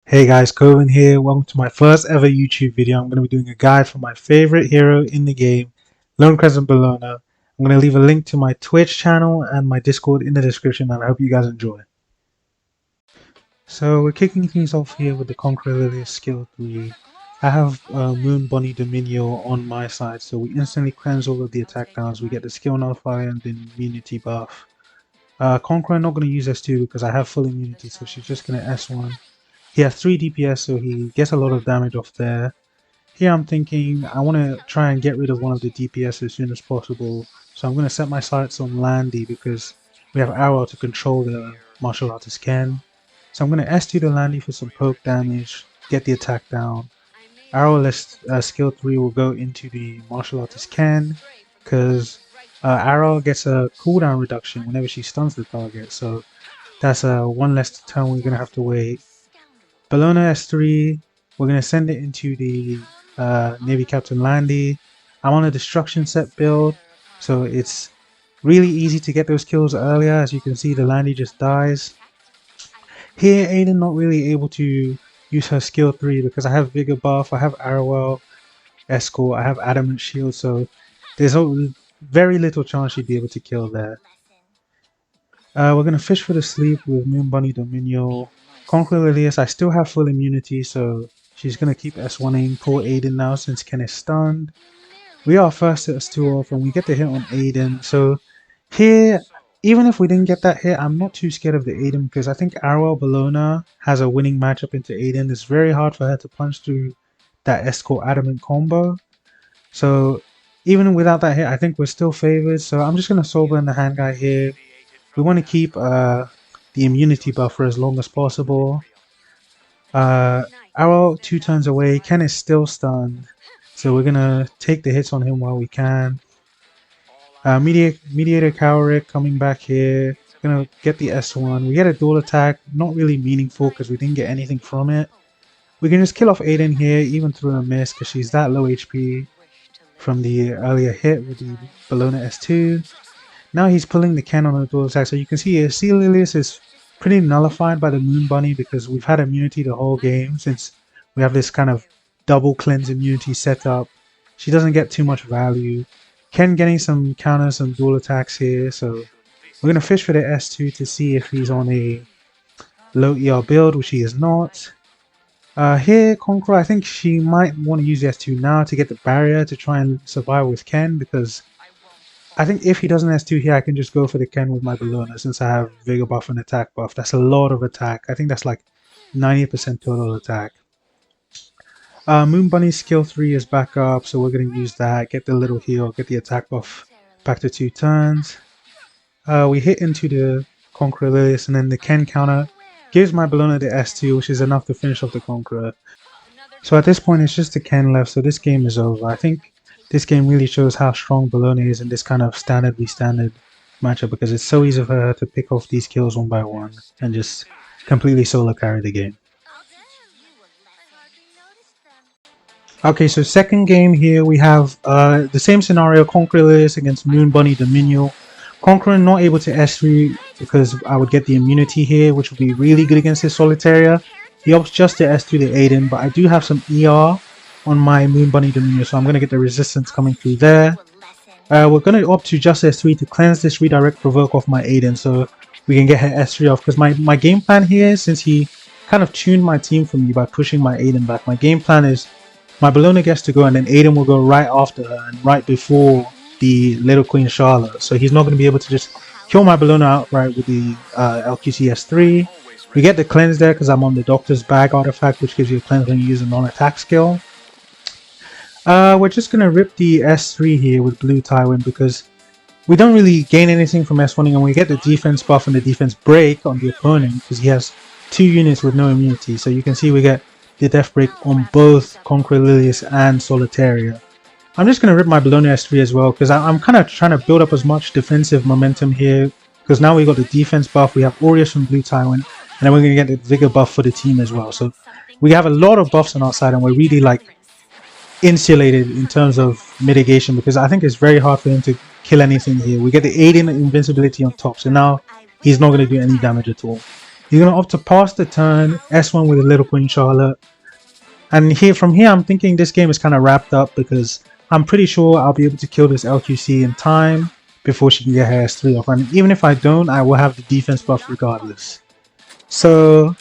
Hey guys, Coven here. Welcome to my first ever YouTube video. I'm going to be doing a guide for my favorite hero in the game, Crescent Bellona. I'm going to leave a link to my Twitch channel and my Discord in the description, and I hope you guys enjoy. So we're kicking things off here with the Conqueror Lilius skill 3. I have Moon Bunny Dominio on my side, so we instantly cleanse all of the attack downs. We get the skill nullifier and the immunity buff. Conqueror I'm not going to use S2 because I have full immunity, so she's just going to S1. He has 3 DPS, so he gets a lot of damage off there. Here I'm thinking I want to try and get rid of one of the DPS as soon as possible. So I'm going to set my sights on Landy because we have Arrow to control the martial artist Ken. So I'm going to S2 the Landy for some poke damage, get the attack down. Arrowless skill 3 will go into the martial artist Ken because Arrow gets a cooldown reduction whenever she stuns the target. So that's one less turn we're going to have to wait. Bellona S3, we're going to send it into the Navy Captain Landy. I'm on a destruction set build, so it's really easy to get those kills earlier. As you can see, the Landy just dies. Here, Aiden not really able to use her skill 3 because I have Vigor buff, I have Arrowell, Escort, I have Adamant Shield, so there's very little chance she'd be able to kill there. We're going to fish for the sleep with Moon Bunny Dominio. Conqueror Lilius, I still have full immunity, so she's going to keep S1ing poor Aiden now since Ken is stunned. We are first at S2 off and we get the hit on Aiden. So here, even if we didn't get that hit, I'm not too scared of the Aiden because I think Arrow Bellona has a winning matchup into Aiden. It's very hard for her to punch through that Escort Adamant combo. So even without that hit, I think we're still favored. So I'm just going to soul burn the hand guy here. We want to keep the immunity buff for as long as possible. Arrow 2 turns away. Ken is still stunned, so we're gonna take the hits on him while we can. Mediator Cowrick coming back here. Gonna get the S1. We get a dual attack, not really meaningful because we didn't get anything from it. We can just kill off Aiden here, even through a miss, because she's that low HP from the earlier hit with the Bellona S2. Now he's pulling the Ken on a dual attack, so you can see C. Lilius is pretty nullified by the Moon Bunny because we've had immunity the whole game since we have this kind of double cleanse immunity set up. She doesn't get too much value. Ken getting some counters, some dual attacks here, so we're going to fish for the S2 to see if he's on a low ER build, which he is not. Here, Conqueror, I think she might want to use the S2 now to get the barrier to try and survive with Ken because I think if he doesn't S2 here, I can just go for the Ken with my Bellona since I have Vigor buff and attack buff. That's a lot of attack. I think that's like 90% total attack. Moon Bunny's skill 3 is back up, so we're going to use that. Get the little heal, get the attack buff back to 2 turns. We hit into the Conqueror Lilius and then the Ken counter gives my Bellona the S2, which is enough to finish off the Conqueror. So at this point, it's just the Ken left, so this game is over. I think this game really shows how strong Bellona is in this kind of standard v standard matchup because it's so easy for her to pick off these kills one by one and just completely solo carry the game. Okay, so second game here we have the same scenario, Conqueror Lilius against Moon Bunny Dominio. Conqueror not able to S3 because I would get the immunity here, which would be really good against his Solitaria. He opts just to S3 the Aiden, but I do have some ER on my Moon Bunny Dominio, so I'm going to get the resistance coming through there. We're going to opt to just S3 to cleanse this redirect provoke off my Aiden so we can get her S3 off because my game plan here, since he kind of tuned my team for me by pushing my Aiden back, my game plan is my Bellona gets to go and then Aiden will go right after her and right before the Little Queen Charlotte, so he's not going to be able to just kill my Bellona outright with the LQC S3. We get the cleanse there because I'm on the Doctor's Bag artifact, which gives you a cleanse when you use a non-attack skill. We're just going to rip the S3 here with Blue Tywin because we don't really gain anything from S1ing and we get the defense buff and the defense break on the opponent because he has 2 units with no immunity. So you can see we get the death break on both Conqueror Lilius and Solitaria. I'm just going to rip my Bellona S3 as well because I'm kind of trying to build up as much defensive momentum here because now we got the defense buff, we have Aureus from Blue Tywin, and then we're going to get the Vigor buff for the team as well. So we have a lot of buffs on our side and we're really like insulated in terms of mitigation because I think it's very hard for him to kill anything here. We get the Aiden invincibility on top, so now he's not going to do any damage at all. You're going to opt to pass the turn, S1 with a little Queen Charlotte. And from here, I'm thinking this game is kind of wrapped up because I'm pretty sure I'll be able to kill this LQC in time before she can get her S3 off. And even if I don't, I will have the defense buff regardless. So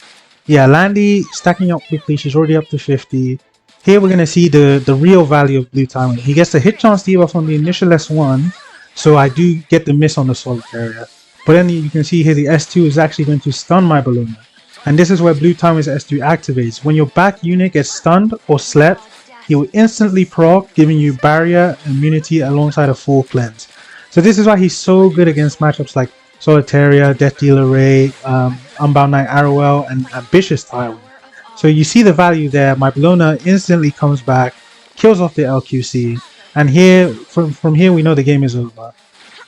yeah, Landy stacking up quickly. She's already up to 50. Here we're going to see the real value of blue timing. He gets the hit chance debuff on the initial S1, so I do get the miss on the solid area. But then you can see here the S2 is actually going to stun my Bellona. And this is where blue timing's S2 activates. When your back unit gets stunned or slept, he will instantly proc, giving you barrier immunity alongside a full cleanse. So this is why he's so good against matchups like Solitaria, Death Dealer Ray, Unbound Knight Arrowell, and Ambitious Tywin. So you see the value there. My Bellona instantly comes back, kills off the LQC, and here, from here we know the game is over.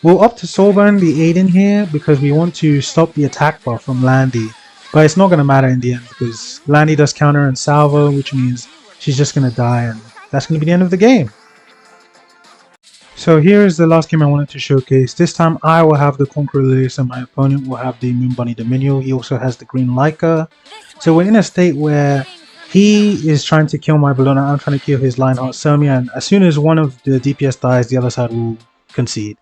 We'll opt to Soulburn the Aiden here because we want to stop the attack buff from Landy, but it's not going to matter in the end because Landy does counter and salvo, which means she's just going to die, and that's going to be the end of the game. So here is the last game I wanted to showcase. This time I will have the Conqueror Lilius and my opponent will have the Moon Bunny Dominion. He also has the Green Leica. So we're in a state where he is trying to kill my Bellona, I'm trying to kill his Lionheart Selmia, and as soon as one of the DPS dies, the other side will concede.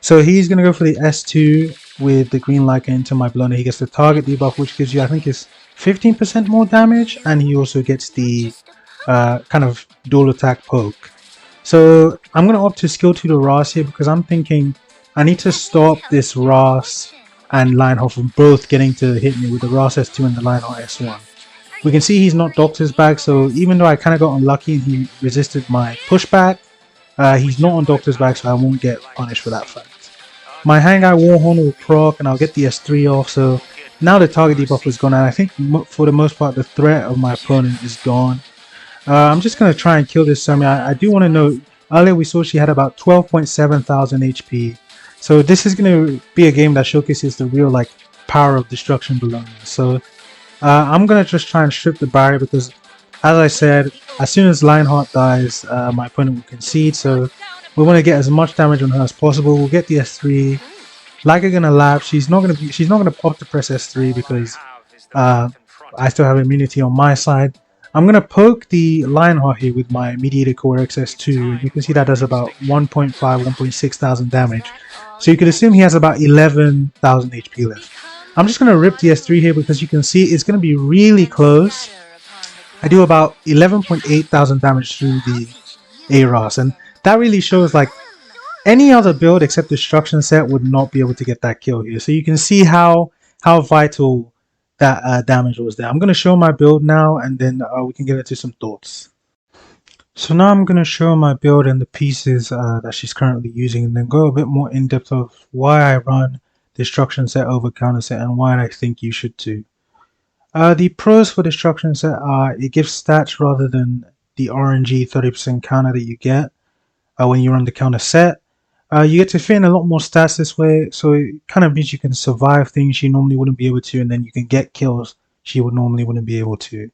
So he's going to go for the S2 with the Green Leica into my Bellona. He gets the target debuff, which gives you, I think, is 15% more damage, and he also gets the kind of dual attack poke. So I'm going to opt to skill 2 the Ras here because I'm thinking I need to stop this Ras and Lionheart from both getting to hit me with the Ras S2 and the Lionheart S1. We can see he's not Doctor's Bag, so even though I kind of got unlucky and he resisted my pushback, he's not on Doctor's Bag, so I won't get punished for that fact. My Hangai Warhorn will proc and I'll get the S3 off, so now the target debuff is gone, and I think for the most part the threat of my opponent is gone. I'm just going to try and kill this Selmia. I do want to note, earlier we saw she had about 12.7 thousand HP. So this is going to be a game that showcases the real power of destruction Bellona. So I'm going to just try and strip the barrier because, as I said, as soon as Lionheart dies, my opponent will concede. So we want to get as much damage on her as possible. We'll get the S3. Leica gonna lap. She's not gonna pop to press S3 because I still have immunity on my side. I'm going to poke the Lionheart here with my Mediator Core XS2. You can see that does about 1.5, 1.6 thousand damage. So you could assume he has about 11,000 HP left. I'm just going to rip the S3 here because you can see it's going to be really close. I do about 11.8 thousand damage through the ARAS. And that really shows any other build except Destruction Set would not be able to get that kill here. So you can see how vital that damage was there. I'm going to show my build now and then we can get into some thoughts. So now I'm going to show my build and the pieces that she's currently using and then go a bit more in depth of why I run Destruction Set over Counter Set and why I think you should too. The pros for Destruction Set are it gives stats rather than the RNG 30% counter that you get when you run the Counter Set. You get to fit in a lot more stats this way, so it kind of means you can survive things you normally wouldn't be able to, and then you can get kills she would normally wouldn't be able to.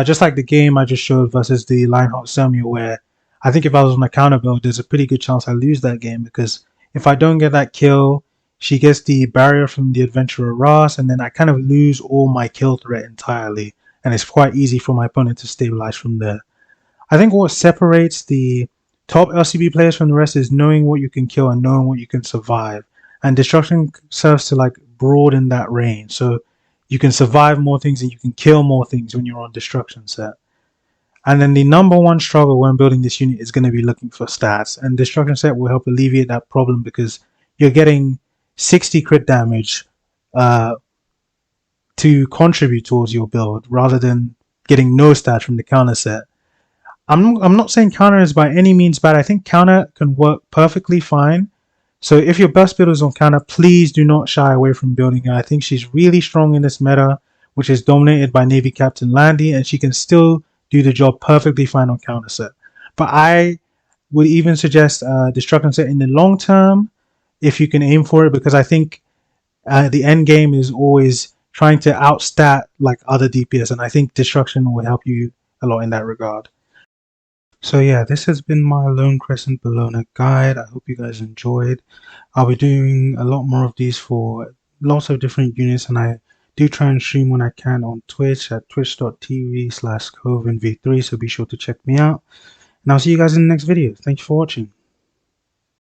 Just like the game I just showed versus the Lionheart Selmia, where I think if I was on a counter build, there's a pretty good chance I lose that game, because if I don't get that kill, she gets the barrier from the Adventurer Ras, and then I kind of lose all my kill threat entirely, and it's quite easy for my opponent to stabilize from there. I think what separates the top LCB players from the rest is knowing what you can kill and knowing what you can survive. And Destruction serves to broaden that range. So you can survive more things and you can kill more things when you're on Destruction Set. And then the number one struggle when building this unit is going to be looking for stats. And Destruction Set will help alleviate that problem because you're getting 60 crit damage to contribute towards your build rather than getting no stats from the counter set. I'm not saying counter is by any means bad. I think counter can work perfectly fine. So if your best build is on counter, please do not shy away from building her. I think she's really strong in this meta, which is dominated by Navy Captain Landy, and she can still do the job perfectly fine on counter set. But I would even suggest Destruction Set in the long term if you can aim for it, because I think the end game is always trying to outstat other DPS, and I think Destruction will help you a lot in that regard. So yeah, this has been my Lone Crescent Bellona guide. I hope you guys enjoyed. I'll be doing a lot more of these for lots of different units, and I Do try and stream when I can on Twitch at twitch.tv/CovenV3, so be sure to check me out. And I'll see you guys in the next video. Thank you for watching.